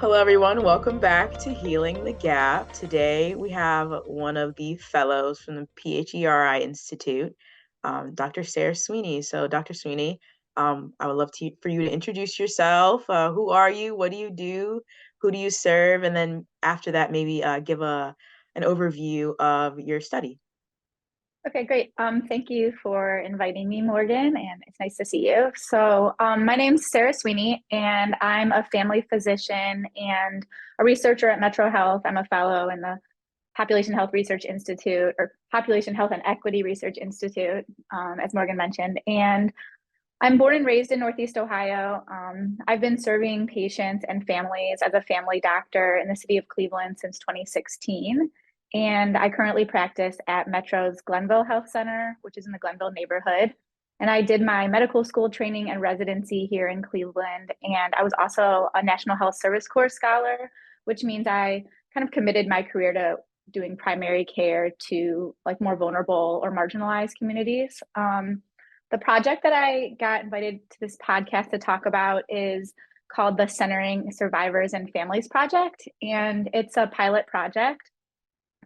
Hello, everyone. Welcome back to Healing the Gap. Today, we have one of the fellows from the PHERI Institute, Dr. Sarah Sweeney. So, Dr. Sweeney, I would love for you to introduce yourself. Who are you? What do you do? Who do you serve? And then after that, maybe give an overview of your study. Okay, great. Thank you for inviting me, Morgan, and it's nice to see you. So, my name's Sarah Sweeney, and I'm a family physician and a researcher at MetroHealth. I'm a fellow in the Population Health Research Institute, or Population Health and Equity Research Institute, as Morgan mentioned. And I'm born and raised in Northeast Ohio. I've been serving patients and families as a family doctor in the city of Cleveland since 2016. And I currently practice at Metro's Glenville Health Center, which is in the Glenville neighborhood. And I did my medical school training and residency here in Cleveland. And I was also a National Health Service Corps scholar, which means I kind of committed my career to doing primary care to like more vulnerable or marginalized communities. The project that I got invited to this podcast to talk about is called the Centering Survivors and Families Project, and it's a pilot project.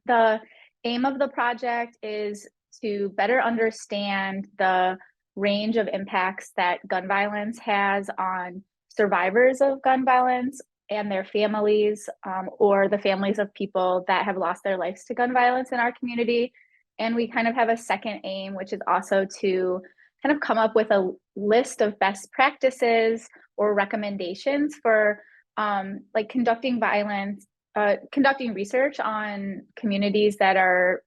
The aim of the project is to better understand the range of impacts that gun violence has on survivors of gun violence and their families, or the families of people that have lost their lives to gun violence in our community. And we kind of have a second aim, which is also to kind of come up with a list of best practices or recommendations for like conducting research on communities that are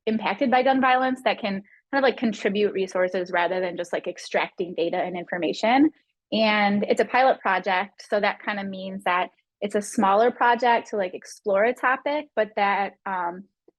impacted by gun violence that can kind of like contribute resources rather than just like extracting data and information. And it's a pilot project, so that kind of means that it's a smaller project to like explore a topic, but that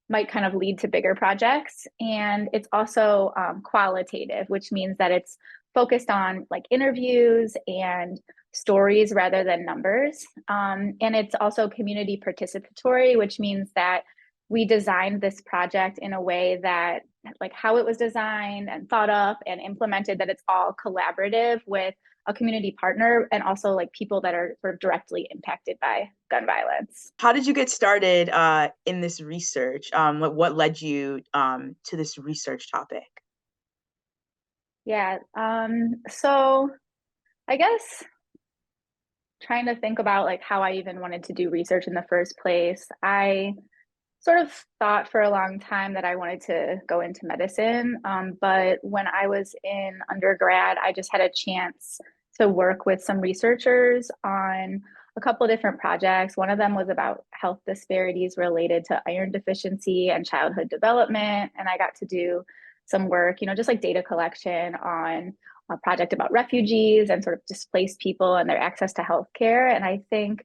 might kind of lead to bigger projects. And it's also qualitative, which means that it's focused on like interviews and stories rather than numbers. And it's also community participatory, which means that we designed this project in a way that like how it was designed and thought up and implemented, that it's all collaborative with a community partner and also like people that are sort of directly impacted by gun violence. How did you get started in this research? What led you to this research topic? Yeah, so I guess trying to think about like how I even wanted to do research in the first place, I sort of thought for a long time that I wanted to go into medicine. But when I was in undergrad, I just had a chance to work with some researchers on a couple of different projects. One of them was about health disparities related to iron deficiency and childhood development. And I got to do some work, just like data collection on a project about refugees and sort of displaced people and their access to healthcare. And I think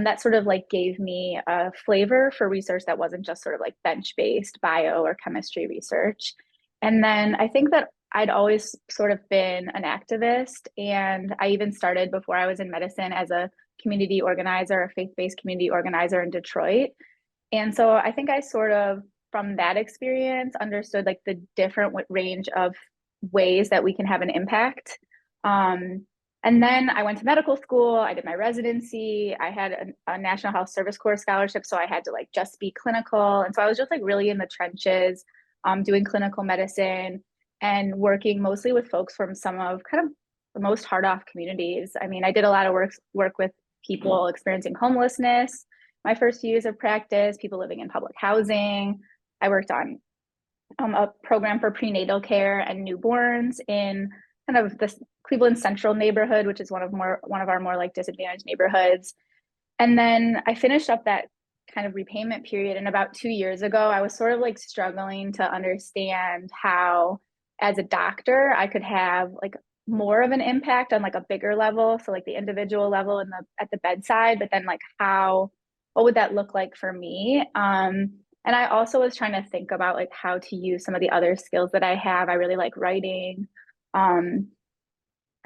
that sort of like gave me a flavor for research that wasn't just sort of like bench-based bio or chemistry research. And then I think that I'd always sort of been an activist. And I even started before I was in medicine as a community organizer, a faith-based community organizer in Detroit. And so I think I sort of, from that experience, understood like the different range of ways that we can have an impact. And then I went to medical school. I did my residency. I had a National Health Service Corps scholarship, so I had to like just be clinical. And so I was just like really in the trenches, doing clinical medicine and working mostly with folks from some of kind of the most hard off communities. I mean, I did a lot of work with people experiencing homelessness my first few years of practice, people living in public housing. I worked on a program for prenatal care and newborns in kind of the Cleveland Central neighborhood, which is one of our more like disadvantaged neighborhoods. And then I finished up that kind of repayment period. And about 2 years ago, I was sort of like struggling to understand how, as a doctor, I could have like more of an impact on like a bigger level. So like the individual level and at the bedside, but then like what would that look like for me? And I also was trying to think about like how to use some of the other skills that I have. I really like writing. I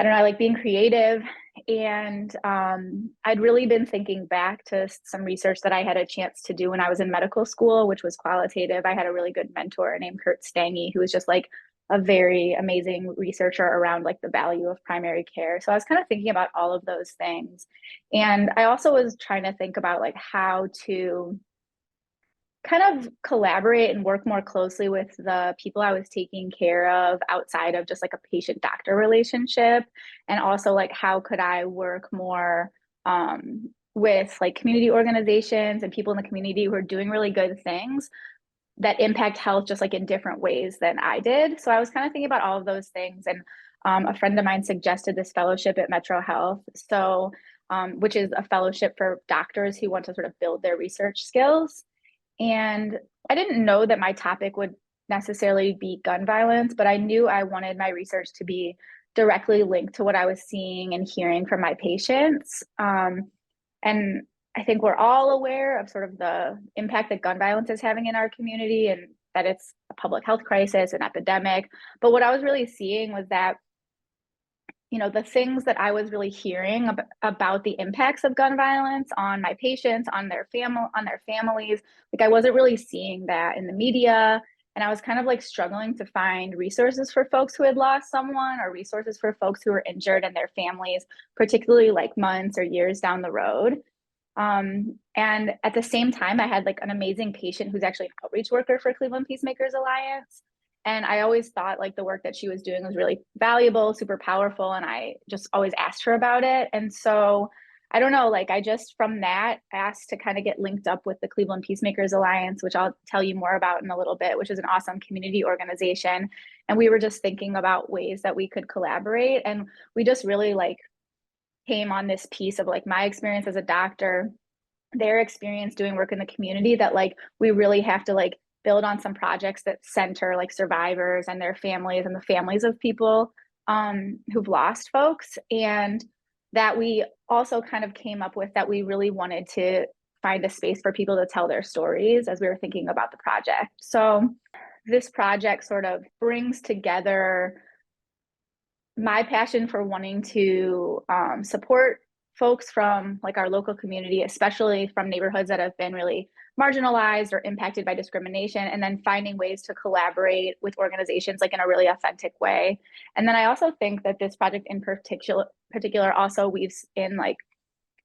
don't know, I like being creative. And I'd really been thinking back to some research that I had a chance to do when I was in medical school, which was qualitative. I had a really good mentor named Kurt Stange, who was just like a very amazing researcher around like the value of primary care. So I was kind of thinking about all of those things. And I also was trying to think about like how to kind of collaborate and work more closely with the people I was taking care of outside of just like a patient doctor relationship. And also like how could I work more with like community organizations and people in the community who are doing really good things that impact health just like in different ways than I did. So I was kind of thinking about all of those things. And a friend of mine suggested this fellowship at MetroHealth. So, which is a fellowship for doctors who want to sort of build their research skills. And I didn't know that my topic would necessarily be gun violence, but I knew I wanted my research to be directly linked to what I was seeing and hearing from my patients. And I think we're all aware of sort of the impact that gun violence is having in our community and that it's a public health crisis, an epidemic. But what I was really seeing was that the things that I was really hearing about the impacts of gun violence on my patients, on their families, like I wasn't really seeing that in the media. And I was kind of like struggling to find resources for folks who had lost someone or resources for folks who were injured and their families, particularly like months or years down the road. And at the same time, I had like an amazing patient who's actually an outreach worker for Cleveland Peacemakers Alliance. And I always thought like the work that she was doing was really valuable, super powerful. And I just always asked her about it. And so I don't know, like I just from that asked to kind of get linked up with the Cleveland Peacemakers Alliance, which I'll tell you more about in a little bit, which is an awesome community organization. And we were just thinking about ways that we could collaborate. And we just really like came on this piece of like my experience as a doctor, their experience doing work in the community, that like we really have to like build on some projects that center like survivors and their families and the families of people who've lost folks. And that we also kind of came up with that we really wanted to find a space for people to tell their stories as we were thinking about the project. So this project sort of brings together my passion for wanting to support folks from like our local community, especially from neighborhoods that have been really marginalized or impacted by discrimination, and then finding ways to collaborate with organizations like in a really authentic way. And then I also think that this project in particular also weaves in like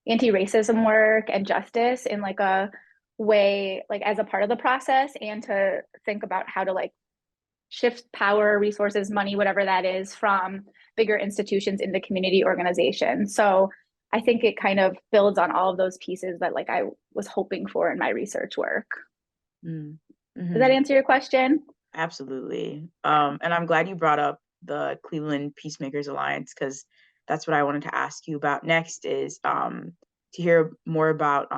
anti-racism work and justice in like a way like as a part of the process, and to think about how to like shift power, resources, money, whatever that is, from bigger institutions into community organizations. So I think it kind of builds on all of those pieces that like I was hoping for in my research work. Does that Mm-hmm. answer your question? Absolutely. And I'm glad you brought up the Cleveland Peacemakers Alliance, because that's what I wanted to ask you about next is to hear more about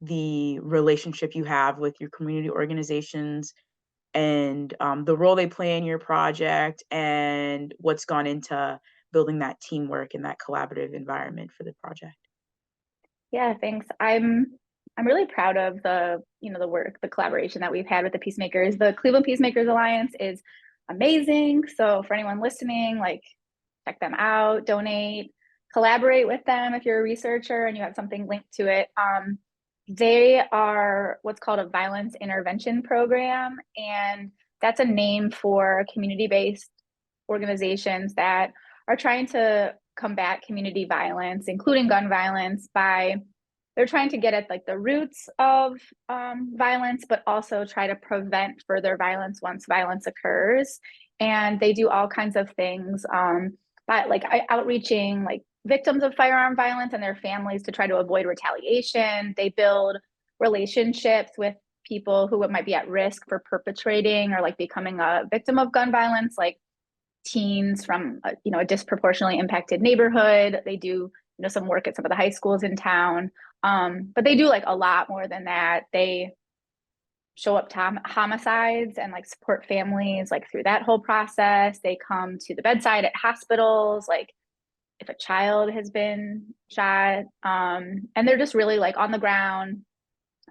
the relationship you have with your community organizations and the role they play in your project and what's gone into building that teamwork and that collaborative environment for the project. Yeah, thanks. I'm really proud of the work, the collaboration that we've had with the Peacemakers. The Cleveland Peacemakers Alliance is amazing. So for anyone listening, like check them out, donate, collaborate with them if you're a researcher and you have something linked to it. They are what's called a violence intervention program, and that's a name for community-based organizations that are trying to combat community violence, including gun violence, by they're trying to get at like the roots of violence, but also try to prevent further violence once violence occurs. And they do all kinds of things by like outreaching like victims of firearm violence and their families to try to avoid retaliation. They build relationships with people who might be at risk for perpetrating or like becoming a victim of gun violence, like teens from a disproportionately impacted neighborhood. They do some work at some of the high schools in town, but they do like a lot more than that. They show up to homicides and like support families like through that whole process. They come to the bedside at hospitals, like if a child has been shot, and they're just really like on the ground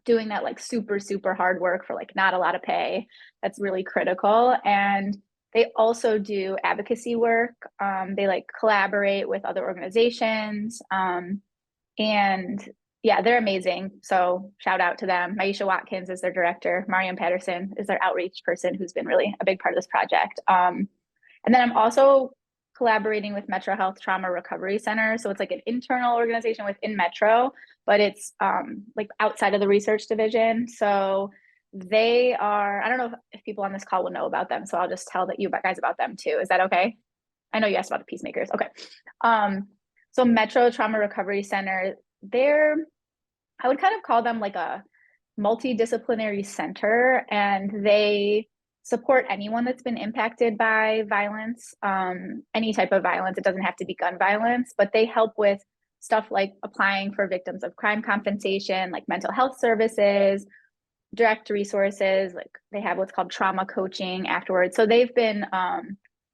doing that like super super hard work for like not a lot of pay. That's really critical. And they also do advocacy work. They like collaborate with other organizations, and yeah, they're amazing. So shout out to them. Maisha Watkins is their director. Mariam Patterson is their outreach person who's been really a big part of this project. And then I'm also collaborating with MetroHealth Trauma Recovery Center. So it's like an internal organization within Metro, but it's like outside of the research division. So they are, I don't know if people on this call will know about them. So I'll just tell that you guys about them too. Is that okay? I know you asked about the Peacemakers. Okay. Um, so Metro Trauma Recovery Center, they're, I would kind of call them like a multidisciplinary center, and they support anyone that's been impacted by violence, any type of violence. It doesn't have to be gun violence, but they help with stuff like applying for victims of crime compensation, like mental health services, direct resources. Like they have what's called trauma coaching afterwards. So they've been,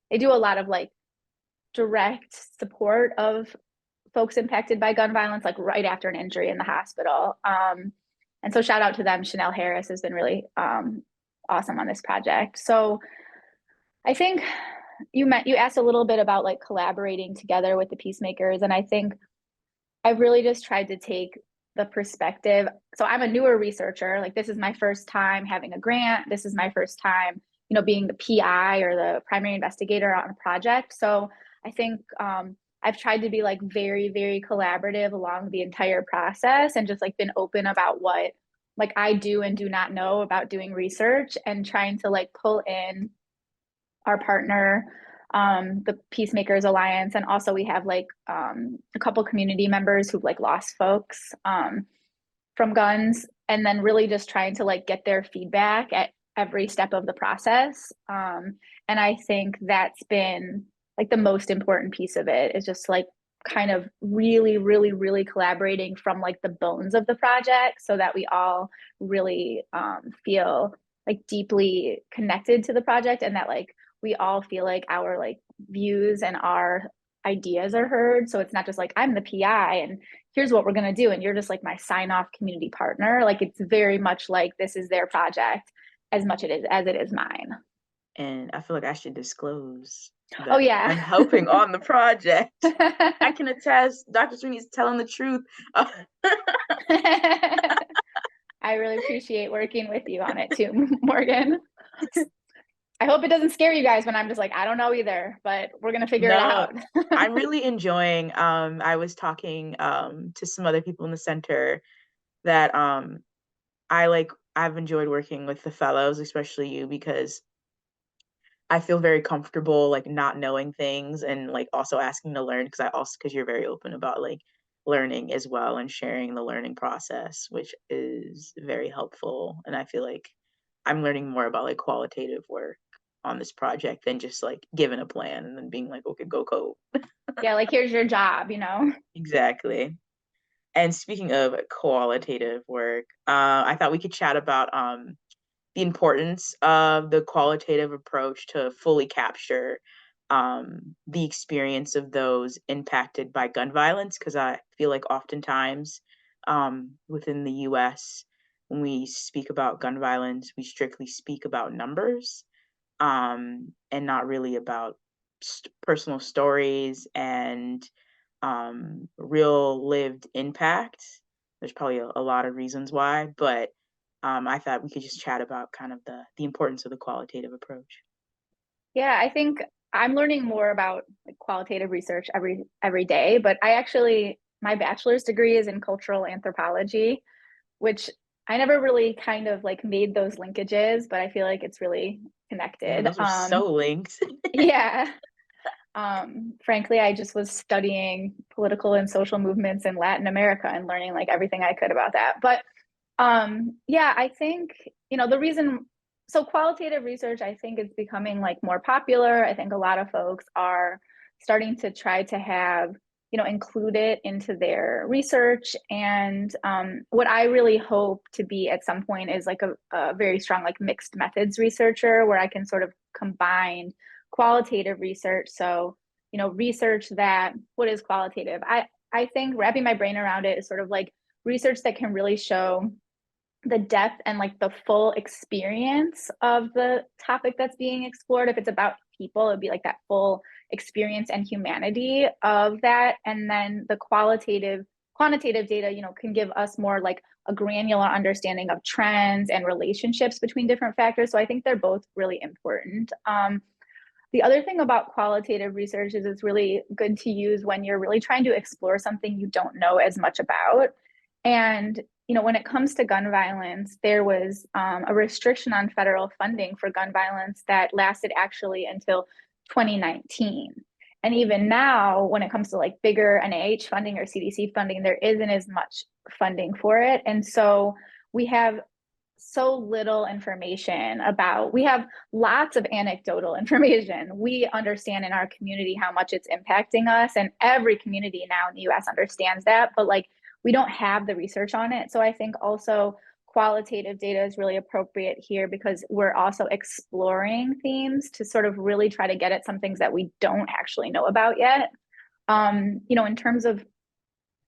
they do a lot of like direct support of folks impacted by gun violence, like right after an injury in the hospital. And so shout out to them. Chanel Harris has been really awesome on this project. So I think you asked a little bit about like collaborating together with the Peacemakers, and I think I've really just tried to take the perspective. So I'm a newer researcher. Like this is my first time having a grant. This is my first time, being the PI or the primary investigator on a project. So I think I've tried to be like very, very collaborative along the entire process and just like been open about what like I do and do not know about doing research and trying to like pull in our partner, the Peacemakers Alliance, and also we have like a couple community members who've like lost folks from guns, and then really just trying to like get their feedback at every step of the process. And I think that's been like the most important piece of it is just like kind of really, really, really collaborating from like the bones of the project so that we all really feel like deeply connected to the project and that like we all feel like our like views and our ideas are heard. So it's not just like I'm the PI and here's what we're going to do and you're just like my sign off community partner. Like it's very much like this is their project as much as it is mine. And I feel like I should disclose Oh that yeah. I'm helping on the project. I can attest, Dr. Sweeney's telling the truth. I really appreciate working with you on it too, Morgan. I hope it doesn't scare you guys when I'm just like, I don't know either, but we're gonna figure it No, out. I'm really enjoying, I was talking to some other people in the center that I've enjoyed working with the fellows, especially you, because I feel very comfortable like not knowing things and like also asking to learn because you're very open about like learning as well and sharing the learning process, which is very helpful. And I feel like I'm learning more about like qualitative work on this project than just like given a plan and then being like, okay, go code. Yeah, like here's your job. Exactly. And speaking of qualitative work, I thought we could chat about the importance of the qualitative approach to fully capture the experience of those impacted by gun violence. Because I feel like oftentimes within the US, when we speak about gun violence, we strictly speak about numbers and not really about personal stories and real lived impact. There's probably a lot of reasons why, but I thought we could just chat about kind of the importance of the qualitative approach. Yeah, I think I'm learning more about like qualitative research every day, but I actually my bachelor's degree is in cultural anthropology, which I never really kind of like made those linkages, but I feel like it's really Yeah, connected. those are so linked. Yeah. Frankly, I just was studying political and social movements in Latin America and learning like everything I could about that. But yeah, I think, the reason, so qualitative research, I think is becoming like more popular. I think a lot of folks are starting to try to have, include it into their research. And what I really hope to be at some point is like a very strong, like mixed methods researcher where I can sort of combine qualitative research. So, research that, what is qualitative? I think wrapping my brain around it is sort of like research that can really show the depth and like the full experience of the topic that's being explored. If it's about people, it'd be like that full experience and humanity of that. And then the quantitative data, can give us more like a granular understanding of trends and relationships between different factors. So I think they're both really important. The other thing about qualitative research is it's really good to use when you're really trying to explore something you don't know as much about. And, when it comes to gun violence, there was a restriction on federal funding for gun violence that lasted actually until 2019. And even now, when it comes to like bigger NIH funding or CDC funding, there isn't as much funding for it. And so we have so little information about, we have lots of anecdotal information. We understand in our community how much it's impacting us, and every community now in the US understands that, but like we don't have the research on it. So I think also qualitative data is really appropriate here because we're also exploring themes to sort of really try to get at some things that we don't actually know about yet. In terms of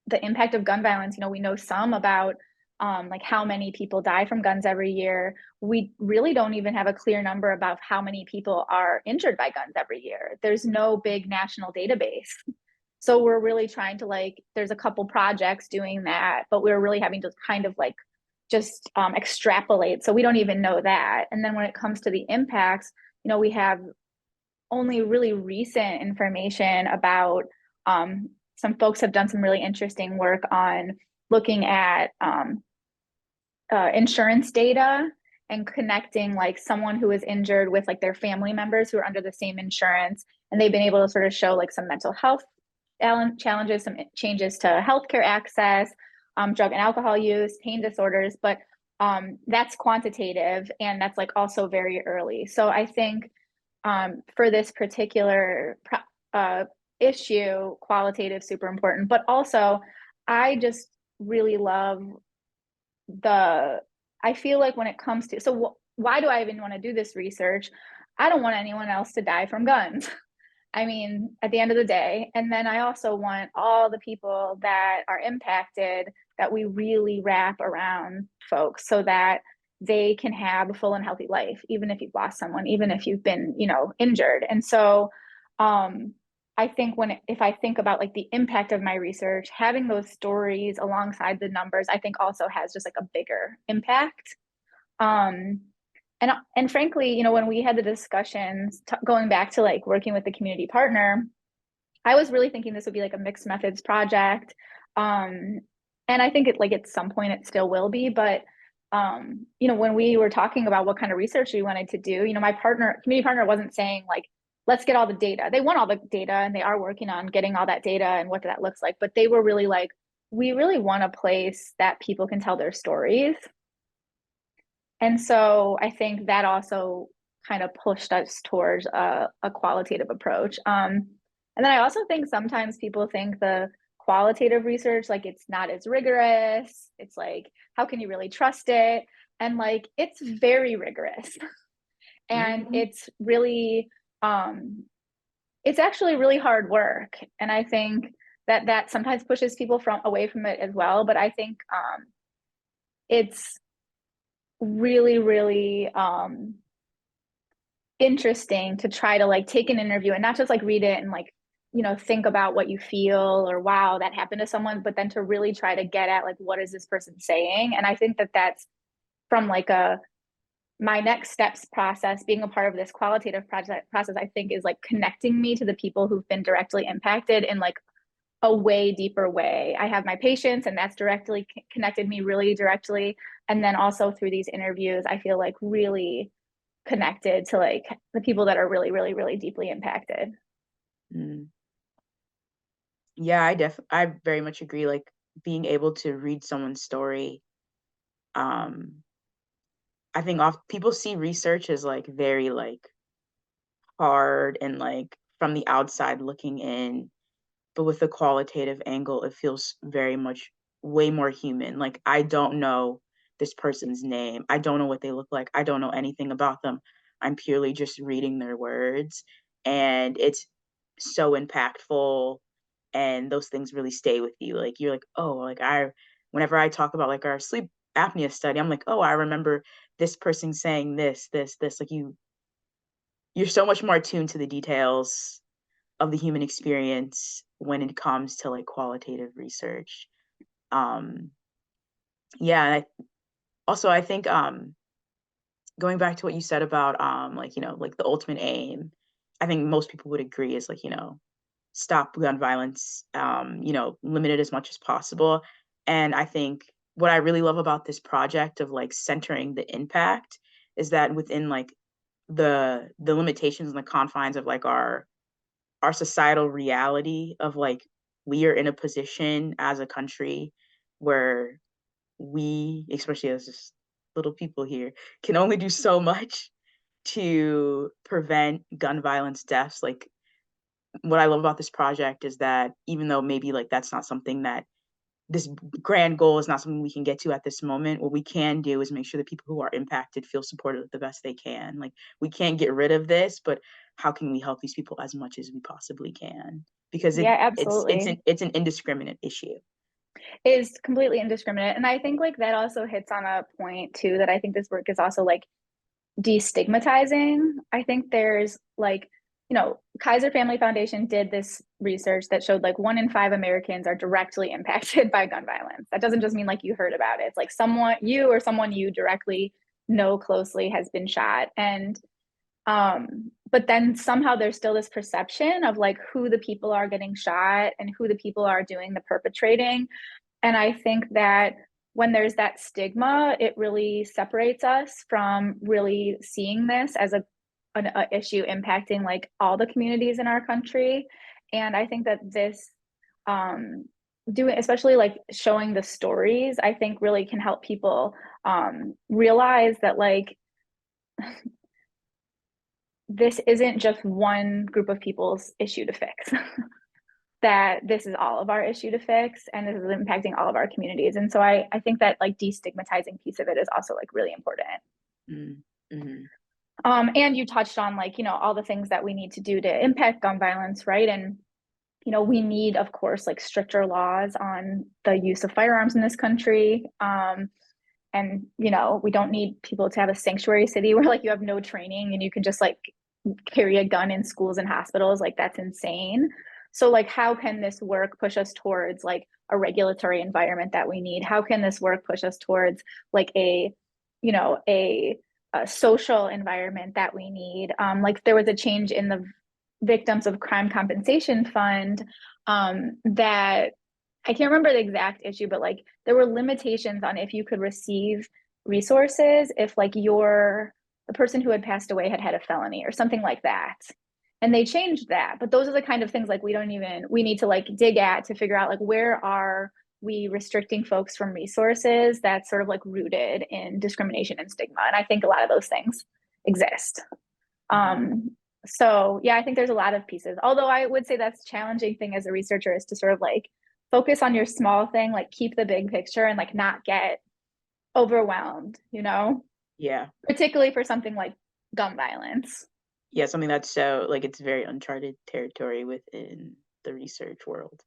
the impact of gun violence, we know some about like how many people die from guns every year. We really don't even have a clear number about how many people are injured by guns every year. There's no big national database. So we're really trying to there's a couple projects doing that, but we're really having to kind of just extrapolate. So we don't even know that. And then when it comes to the impacts, we have only really recent information about some folks have done some really interesting work on looking at insurance data and connecting someone who was injured with their family members who are under the same insurance. And they've been able to sort of show some mental health challenges, some changes to healthcare access, drug and alcohol use, pain disorders, but that's quantitative and that's also very early. So I think for this particular issue, qualitative super important, but also I just really love I feel like when it comes to, so why do I even want to do this research? I don't want anyone else to die from guns. I mean, at the end of the day. And then I also want all the people that are impacted that we really wrap around folks so that they can have a full and healthy life, even if you've lost someone, even if you've been, injured. And so I think if I think about the impact of my research, having those stories alongside the numbers, I think also has just a bigger impact. And frankly, when we had the discussions going back to working with the community partner, I was really thinking this would be a mixed methods project. And I think at some point it still will be, but when we were talking about what kind of research we wanted to do, my community partner wasn't saying let's get all the data. They want all the data and they are working on getting all that data and what that looks like. But they were really we really want a place that people can tell their stories. And so I think that also kind of pushed us towards a qualitative approach. And then I also think sometimes people think the qualitative research, it's not as rigorous. It's how can you really trust it? And it's very rigorous. And it's really, it's actually really hard work. And I think that sometimes pushes people away from it as well. But I think it's really, really interesting to try to take an interview and not just read it and think about what you feel or wow, that happened to someone, but then to really try to get at what is this person saying. And I think that's from my next steps process, being a part of this qualitative process, I think is connecting me to the people who've been directly impacted in a way deeper way. I have my patients and that's directly connected me really directly. And then also through these interviews, I feel really connected to the people that are really, really, really deeply impacted. Mm. Yeah, I very much agree. Being able to read someone's story. I think people see research as very hard and from the outside looking in, but with the qualitative angle, it feels very much way more human. I don't know this person's name. I don't know what they look like. I don't know anything about them. I'm purely just reading their words. And it's so impactful. And those things really stay with you. You're oh, whenever I talk about our sleep apnea study, I'm oh, I remember this person saying this. You're so much more attuned to the details of the human experience when it comes to qualitative research. Um, yeah, and also I think going back to what you said about like like the ultimate aim, I think most people would agree is like stop gun violence, limit it as much as possible. And I think what I really love about this project of like centering the impact is that within like the limitations and the confines of like our societal reality of like we are in a position as a country where we, especially as just little people here, can only do so much to prevent gun violence deaths. Like what I love about this project is that even though maybe like that's not something that this grand goal is not something we can get to at this moment, what we can do is make sure that people who are impacted feel supported the best they can. Like we can't get rid of this, but how can we help these people as much as we possibly can? Because Yeah, it's absolutely. it's an indiscriminate issue. Is completely indiscriminate. And I think like that also hits on a point too that I think this work is also like destigmatizing. I think there's like, Kaiser Family Foundation did this research that showed like 1 in 5 Americans are directly impacted by gun violence. That doesn't just mean like you heard about it. It's like someone you directly know closely has been shot. And but then somehow there's still this perception of like who the people are getting shot and who the people are doing the perpetrating. And I think that when there's that stigma, it really separates us from really seeing this as an issue impacting like all the communities in our country. And I think that this doing, especially like showing the stories, I think really can help people realize that like this isn't just one group of people's issue to fix. That this is all of our issue to fix and this is impacting all of our communities. And so I think that like destigmatizing piece of it is also like really important. Mm-hmm. And you touched on like, all the things that we need to do to impact gun violence, right? And, we need, of course, like stricter laws on the use of firearms in this country. And, we don't need people to have a sanctuary city where like you have no training and you can just like carry a gun in schools and hospitals. Like that's insane. So like how can this work push us towards like a regulatory environment that we need? How can this work push us towards like you know a, a social environment that we need? Like there was a change in the victims of crime compensation fund, that I can't remember the exact issue, but like there were limitations on if you could receive resources if like the person who had passed away had had a felony or something like that. And they changed that. But those are the kind of things like we need to like dig at to figure out like where are we restricting folks from resources that's sort of like rooted in discrimination and stigma. And I think a lot of those things exist. Mm-hmm. So yeah, I think there's a lot of pieces. Although I would say that's challenging thing as a researcher is to sort of like focus on your small thing, like keep the big picture and like not get overwhelmed, Yeah. particularly for something like gun violence. Yeah, something that's so like it's very uncharted territory within the research world.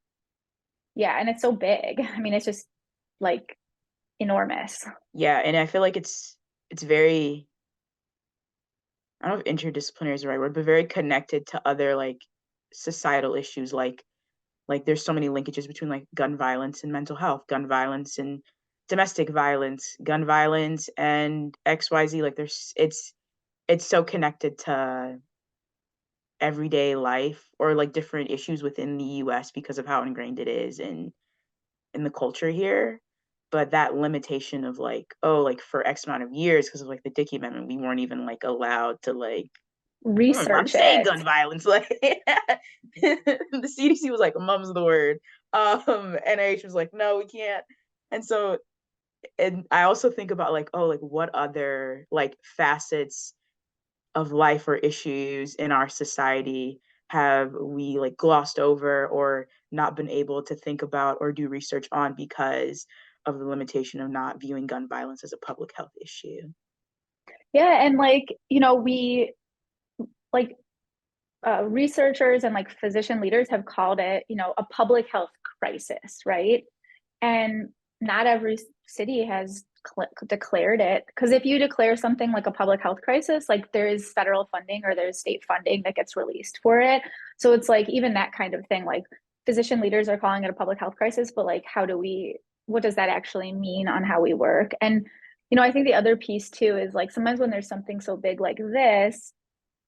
Yeah, and it's so big. I mean, it's just like enormous. Yeah, and I feel like it's very, I don't know if interdisciplinary is the right word, but very connected to other like societal issues like there's so many linkages between like gun violence and mental health, gun violence and domestic violence, gun violence and XYZ. Like there's it's so connected to everyday life or like different issues within the US because of how ingrained it is in the culture here. But that limitation of like, oh, like for X amount of years, because of like the Dickey Amendment, we weren't even like allowed to like we weren't allowed to Research say it. gun violence. Like the CDC was like, mum's the word. NIH was like, no, we can't. And so and I also think about like, oh, like what other like facets of life or issues in our society have we like glossed over or not been able to think about or do research on because of the limitation of not viewing gun violence as a public health issue. Yeah, and like, we like researchers and like physician leaders have called it, a public health crisis, right? And not every city has declared it. Because if you declare something like a public health crisis, like there is federal funding or there's state funding that gets released for it. So it's like even that kind of thing, like physician leaders are calling it a public health crisis, but like how do we what does that actually mean on how we work? And, I think the other piece too is like sometimes when there's something so big like this,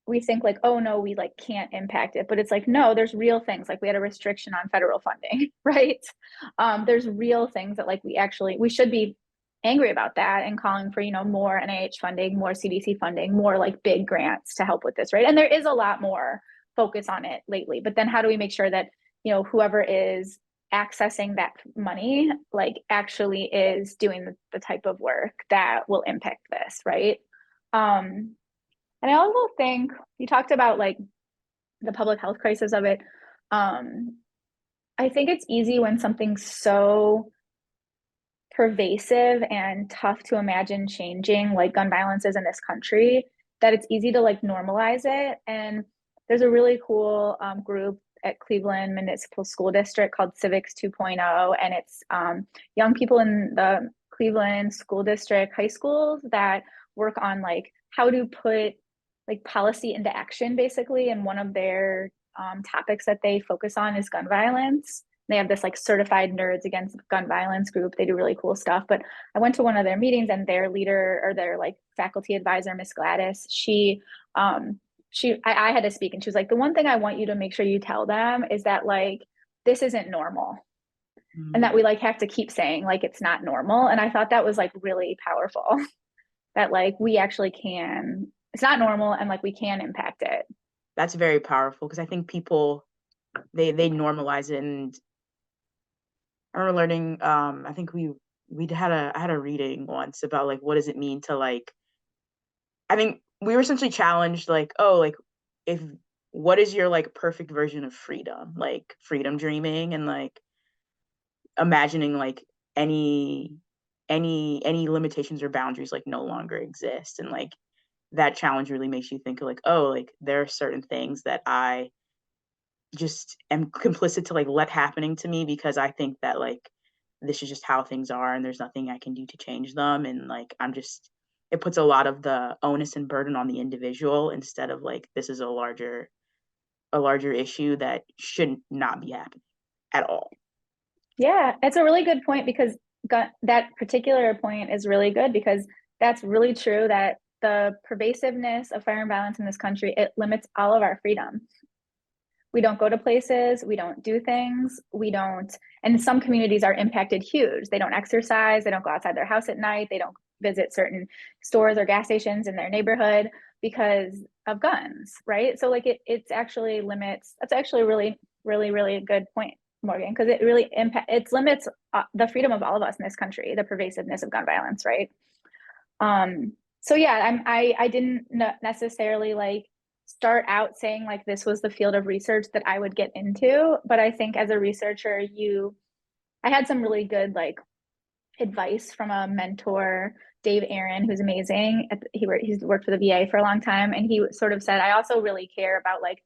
we think like, oh no, we like can't impact it. But it's like, no, there's real things. Like we had a restriction on federal funding, right? There's real things that like we should be angry about that and calling for, more NIH funding, more CDC funding, more like big grants to help with this, right? And there is a lot more focus on it lately. But then how do we make sure that, whoever is accessing that money like actually is doing the type of work that will impact this, right? And I also think you talked about like the public health crisis of it. I think it's easy when something's so pervasive and tough to imagine changing, like gun violence is in this country, that it's easy to like normalize it. And there's a really cool group at Cleveland Municipal School District called Civics 2.0, and it's young people in the Cleveland School District high schools that work on like how to put like policy into action, basically. And one of their topics that they focus on is gun violence. They have this like certified nerds against gun violence group. They do really cool stuff. But I went to one of their meetings, and their leader or their like faculty advisor, Miss Gladys, I had to speak, and she was like, the one thing I want you to make sure you tell them is that like this isn't normal, and that we like have to keep saying like it's not normal. And I thought that was like really powerful that like we actually can, it's not normal, and like we can impact it. That's very powerful because I think people they normalize it. And I remember learning, I think I had a reading once about like what does it mean to like, I think we were essentially challenged like, oh, like if what is your like perfect version of freedom? Like freedom dreaming and like imagining like any any limitations or boundaries like no longer exist. And like that challenge really makes you think of like, oh, like there are certain things that I just am complicit to like let happening to me because I think that like this is just how things are and there's nothing I can do to change them. And like I'm just, it puts a lot of the onus and burden on the individual instead of like this is a larger issue that should not be happening at all. Yeah, it's a really good point because that particular point is really good because that's really true that the pervasiveness of firearm violence in this country, it limits all of our freedom. We don't go to places, we don't do things, we don't, and some communities are impacted huge. They don't exercise, they don't go outside their house at night, they don't visit certain stores or gas stations in their neighborhood because of guns, right? So like it's actually limits, that's actually a really, really, really good point, Morgan, because it really it limits the freedom of all of us in this country, the pervasiveness of gun violence, right? So yeah, I didn't necessarily like start out saying like this was the field of research that I would get into, but I think as a researcher, I had some really good like advice from a mentor, Dave Aaron, who's amazing. He's worked for the VA for a long time, and he sort of said, I also really care about like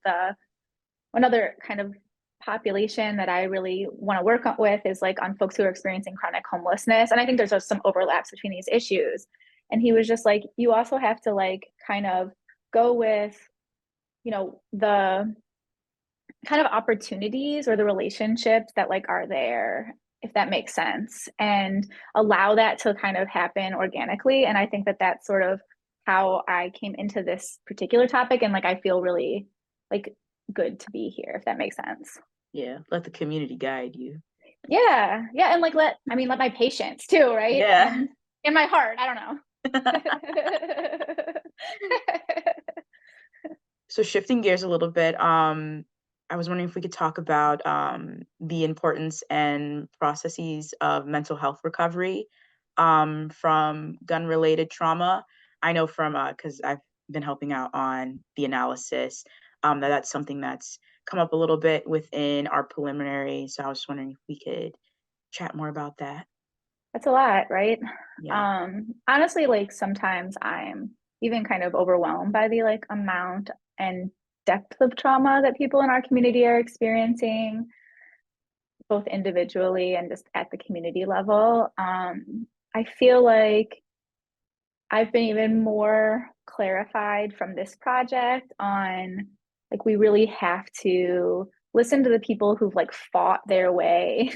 one other kind of population that I really want to work with is like on folks who are experiencing chronic homelessness. And I think there's just some overlaps between these issues. And he was just like, you also have to like kind of go with, the kind of opportunities or the relationships that like are there, if that makes sense, and allow that to kind of happen organically. And I think that that's sort of how I came into this particular topic. And like, I feel really like good to be here, if that makes sense. Yeah, let the community guide you. Yeah. Yeah. And like, let my patience too, right? Yeah. And in my heart, I don't know. So shifting gears a little bit, I was wondering if we could talk about the importance and processes of mental health recovery from gun-related trauma. I know from because I've been helping out on the analysis that that's something that's come up a little bit within our preliminary. So I was just wondering if we could chat more about that. That's a lot, right? Yeah. Honestly, like sometimes I'm even kind of overwhelmed by the like amount and depth of trauma that people in our community are experiencing, both individually and just at the community level. I feel like I've been even more clarified from this project on like we really have to listen to the people who've like fought their way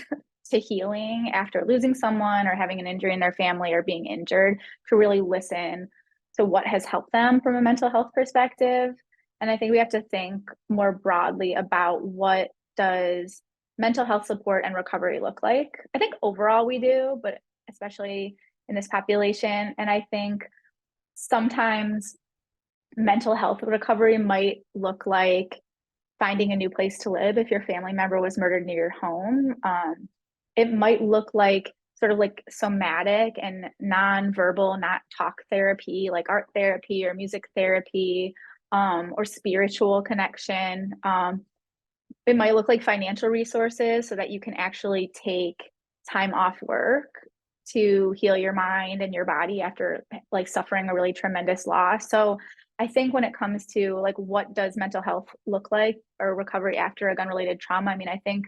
to healing after losing someone or having an injury in their family or being injured, to really listen to what has helped them from a mental health perspective. And I think we have to think more broadly about what does mental health support and recovery look like. I think overall we do, but especially in this population. And I think sometimes mental health recovery might look like finding a new place to live if your family member was murdered near your home. It might look like sort of like somatic and non-verbal, not talk therapy, like art therapy or music therapy, or spiritual connection. It might look like financial resources so that you can actually take time off work to heal your mind and your body after like suffering a really tremendous loss. So I think when it comes to like what does mental health look like or recovery after a gun related trauma, I mean, I think,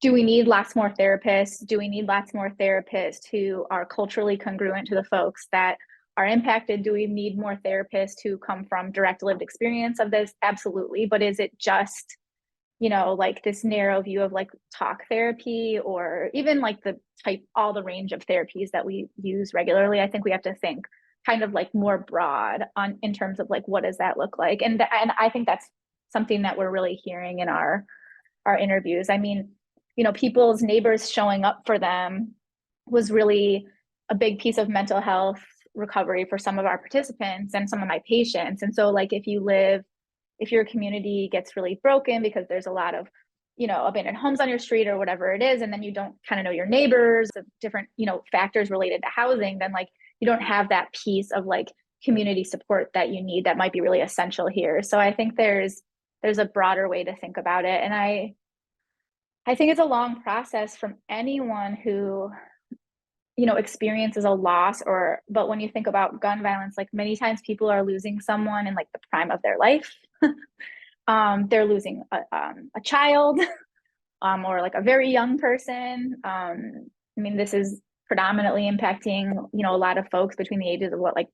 do we need lots more therapists? Do we need lots more therapists who are culturally congruent to the folks that are impacted? Do we need more therapists who come from direct lived experience of this? Absolutely. But is it just, like this narrow view of like talk therapy, or even like all the range of therapies that we use regularly? I think we have to think kind of like more broad in terms of like, what does that look like? And I think that's something that we're really hearing in our interviews. I mean, people's neighbors showing up for them was really a big piece of mental health recovery for some of our participants and some of my patients. And so like if your community gets really broken because there's a lot of abandoned homes on your street or whatever it is, and then you don't kind of know your neighbors, of different factors related to housing, then like you don't have that piece of like community support that you need that might be really essential here. So I think there's a broader way to think about it. And I think it's a long process from anyone who experiences a loss, but when you think about gun violence, like many times people are losing someone in like the prime of their life. They're losing a child, or like a very young person. I mean, this is predominantly impacting a lot of folks between the ages of like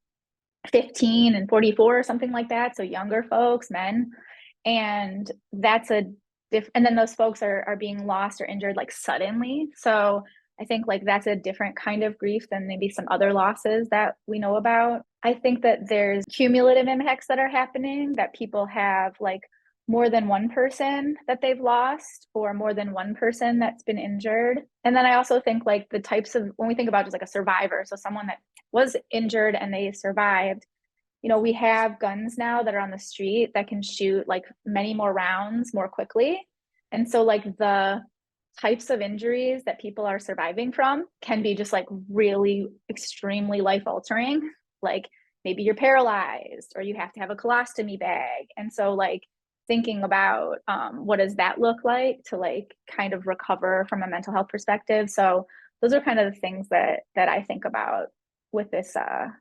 15 and 44 or something like that. So younger folks, men. And that's and then those folks are being lost or injured like suddenly. So I think like that's a different kind of grief than maybe some other losses that we know about. I think that there's cumulative impacts that are happening, that people have like more than one person that they've lost or more than one person that's been injured. And then I also think like the types of, when we think about just like a survivor, so someone that was injured and they survived, we have guns now that are on the street that can shoot like many more rounds more quickly. And so like the types of injuries that people are surviving from can be just like really extremely life altering. Like maybe you're paralyzed or you have to have a colostomy bag. And so like thinking about what does that look like to like kind of recover from a mental health perspective. So those are kind of the things that I think about with this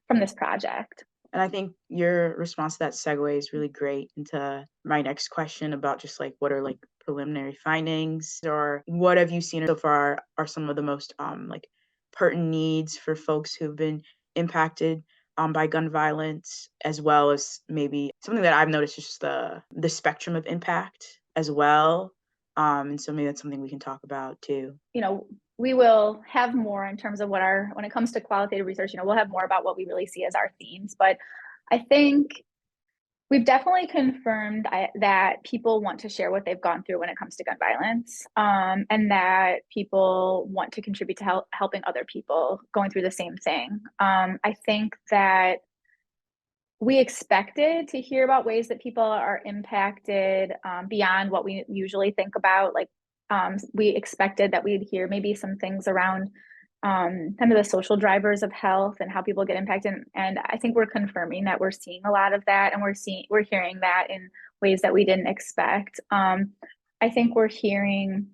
from this project. And I think your response to that segues really great into my next question about just like what are like preliminary findings, or what have you seen so far are some of the most like pertinent needs for folks who've been impacted by gun violence, as well as maybe something that I've noticed is just the spectrum of impact as well. And so maybe that's something we can talk about too. We will have more in terms of when it comes to qualitative research, we'll have more about what we really see as our themes. But I think we've definitely confirmed that people want to share what they've gone through when it comes to gun violence, and that people want to contribute to helping other people going through the same thing. I think that we expected to hear about ways that people are impacted beyond what we usually think about. Like we expected that we'd hear maybe some things around kind of the social drivers of health and how people get impacted. And I think we're confirming that we're seeing a lot of that, and we're hearing that in ways that we didn't expect. I think we're hearing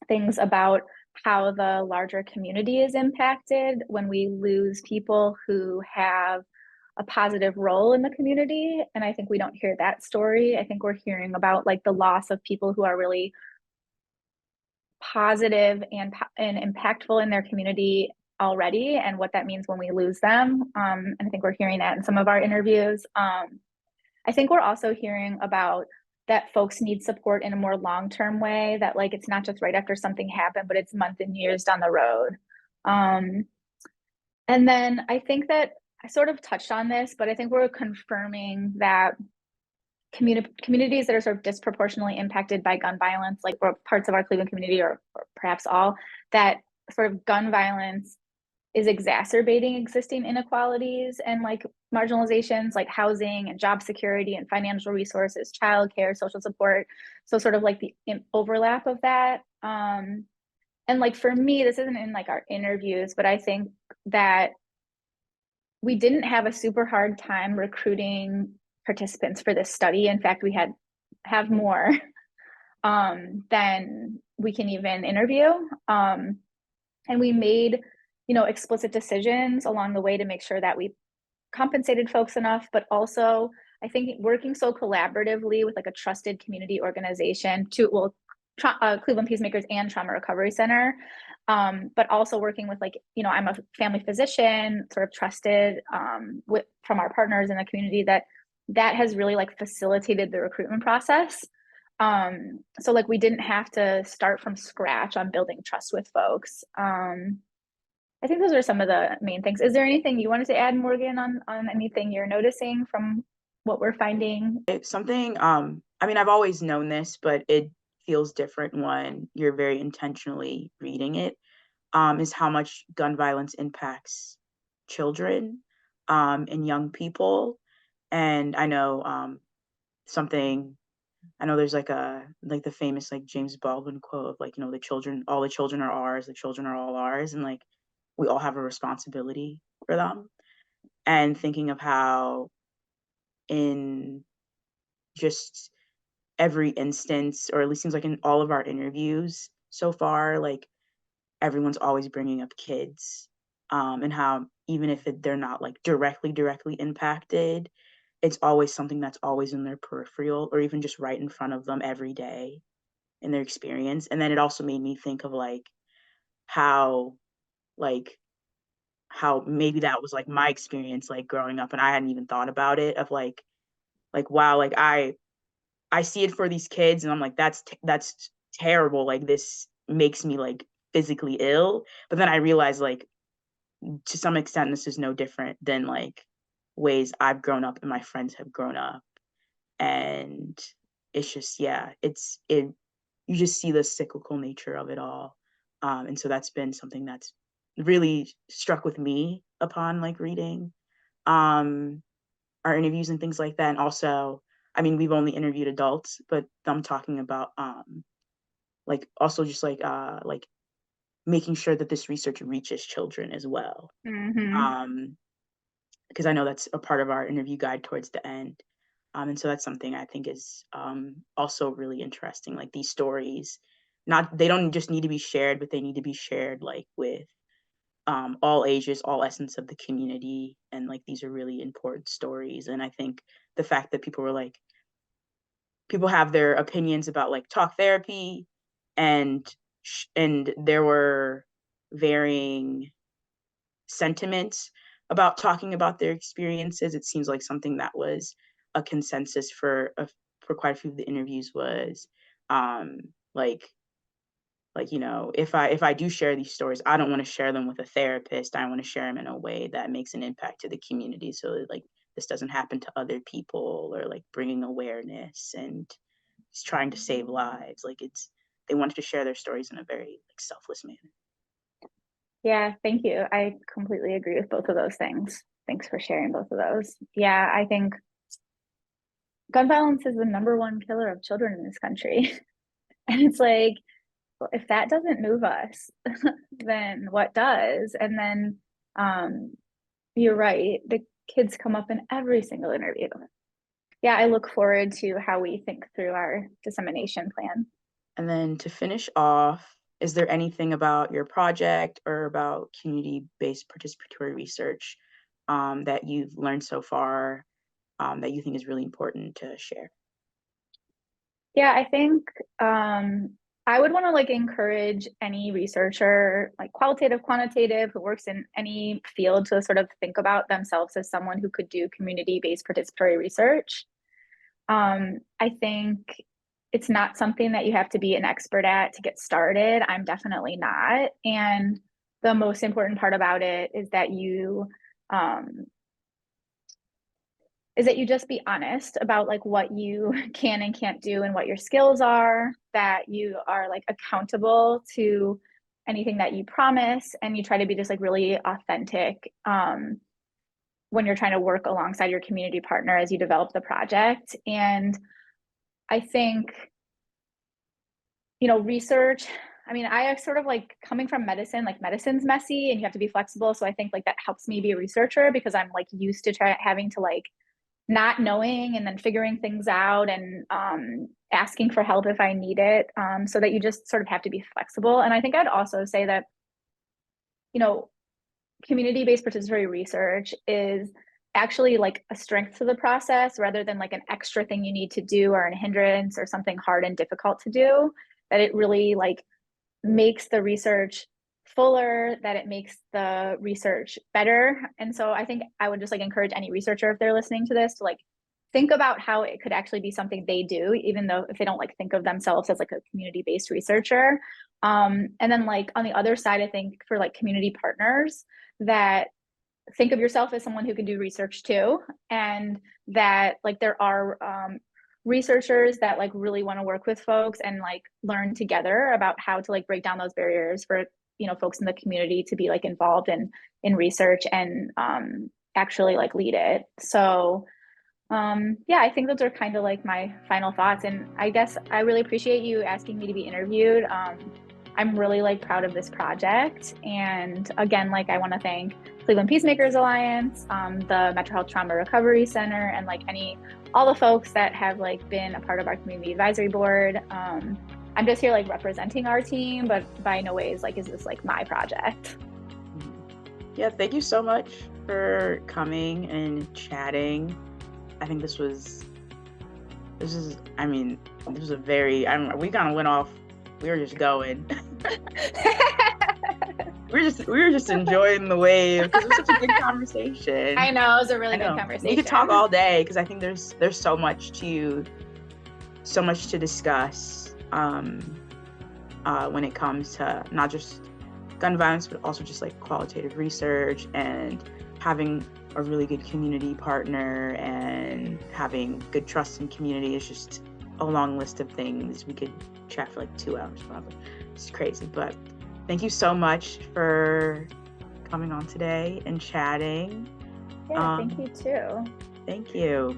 things about how the larger community is impacted when we lose people who have a positive role in the community. And I think we don't hear that story. I think we're hearing about like the loss of people who are really positive and impactful in their community already, and what that means when we lose them. And I think we're hearing that in some of our interviews. I think we're also hearing about that folks need support in a more long-term way, that like it's not just right after something happened, but it's months and years down the road. Um, and then I think that I sort of touched on this, but I think we're confirming that communities that are sort of disproportionately impacted by gun violence, like parts of our Cleveland community, or perhaps all, that sort of gun violence is exacerbating existing inequalities and like marginalizations, like housing and job security and financial resources, childcare, social support. So sort of like the overlap of that. And like for me, this isn't in like our interviews, but I think that we didn't have a super hard time recruiting participants for this study. In fact, we have more than we can even interview. And we made, explicit decisions along the way to make sure that we compensated folks enough, but also I think working so collaboratively with like a trusted community organization Cleveland Peacemakers and Trauma Recovery Center, but also working with like, I'm a family physician, sort of trusted from our partners in the community, that has really like facilitated the recruitment process. So like we didn't have to start from scratch on building trust with folks. I think those are some of the main things. Is there anything you wanted to add, Morgan, on anything you're noticing from what we're finding? It's something, I mean, I've always known this, but it feels different when you're very intentionally reading it, is how much gun violence impacts children, and young people. And I know, something, I know there's like the famous like James Baldwin quote of like, all the children are ours, the children are all ours. And like, we all have a responsibility for them. And thinking of how in just every instance, or at least seems like in all of our interviews so far, like everyone's always bringing up kids, and how even if they're not like directly impacted, it's always something that's always in their peripheral or even just right in front of them every day in their experience. And then it also made me think of how like how maybe that was like my experience like growing up and I hadn't even thought about it of like wow, like I see it for these kids and I'm like that's terrible, like this makes me like physically ill. But then I realized like to some extent this is no different than like ways I've grown up and my friends have grown up. And it's just, yeah, it you just see the cyclical nature of it all. And so that's been something that's really struck with me upon like reading um our interviews and things like that. And also, I mean, we've only interviewed adults, but I'm talking about like also just like making sure that this research reaches children as well. Mm-hmm. Um, because I know that's a part of our interview guide towards the end. And so that's something I think is also really interesting. Like these stories, they don't just need to be shared, but they need to be shared like with all ages, all essence of the community. And like these are really important stories. And I think the fact that people have their opinions about like talk therapy, and and there were varying sentiments about talking about their experiences. It seems like something that was a consensus for quite a few of the interviews was um like if I do share these stories, I don't want to share them with a therapist. I want to share them in a way that makes an impact to the community, so that, like this doesn't happen to other people, or like bringing awareness and just trying to save lives. Like they wanted to share their stories in a very like selfless manner. Yeah, thank you. I completely agree with both of those things. Thanks for sharing both of those. Yeah, I think gun violence is the number one killer of children in this country. And it's like, well, if that doesn't move us, then what does? And then you're right, the kids come up in every single interview. Yeah, I look forward to how we think through our dissemination plan. And then to finish off, is there anything about your project or about community-based participatory research that you've learned so far, that you think is really important to share? Yeah, I think I would want to like encourage any researcher, like qualitative, quantitative, who works in any field to sort of think about themselves as someone who could do community-based participatory research. I think it's not something that you have to be an expert at to get started. I'm definitely not. And the most important part about it um, is that you just be honest about like what you can and can't do and what your skills are, that you are like accountable to anything that you promise, and you try to be just like really authentic when you're trying to work alongside your community partner as you develop the project. And I think, research, I mean, I sort of like coming from medicine, like medicine's messy and you have to be flexible. So I think like that helps me be a researcher because I'm like used to having to like not knowing and then figuring things out and asking for help if I need it. So that you just sort of have to be flexible. And I think I'd also say that, you know, community-based participatory research is actually like a strength to the process rather than like an extra thing you need to do or a hindrance or something hard and difficult to do, that it really like makes the research fuller, that it makes the research better. And so I think I would just like encourage any researcher if they're listening to this to like think about how it could actually be something they do, even though if they don't like think of themselves as like a community-based researcher. And then like on the other side, I think for like community partners, that think of yourself as someone who can do research too, and that like there are researchers that like really want to work with folks and like learn together about how to like break down those barriers for folks in the community to be like involved in research and actually like lead it. So yeah, I think those are kind of like my final thoughts. And I guess I really appreciate you asking me to be interviewed. I'm really like proud of this project. And again, like I want to thank Cleveland Peacemakers Alliance, the MetroHealth Trauma Recovery Center, and like all the folks that have like been a part of our community advisory board. I'm just here like representing our team, but by no ways like is this like my project. Yeah, thank you so much for coming and chatting. I think this was a very, I don't know, we kind of went off, we were just going. we were just enjoying the wave because it was such a good conversation. I know, it was a really I good know. conversation. You could talk all day because I think there's so much to discuss when it comes to not just gun violence, but also just like qualitative research and having a really good community partner and having good trust in community is just a long list of things. We could chat for like 2 hours probably. It's crazy, but thank you so much for coming on today and chatting. Yeah, thank you too. Thank you.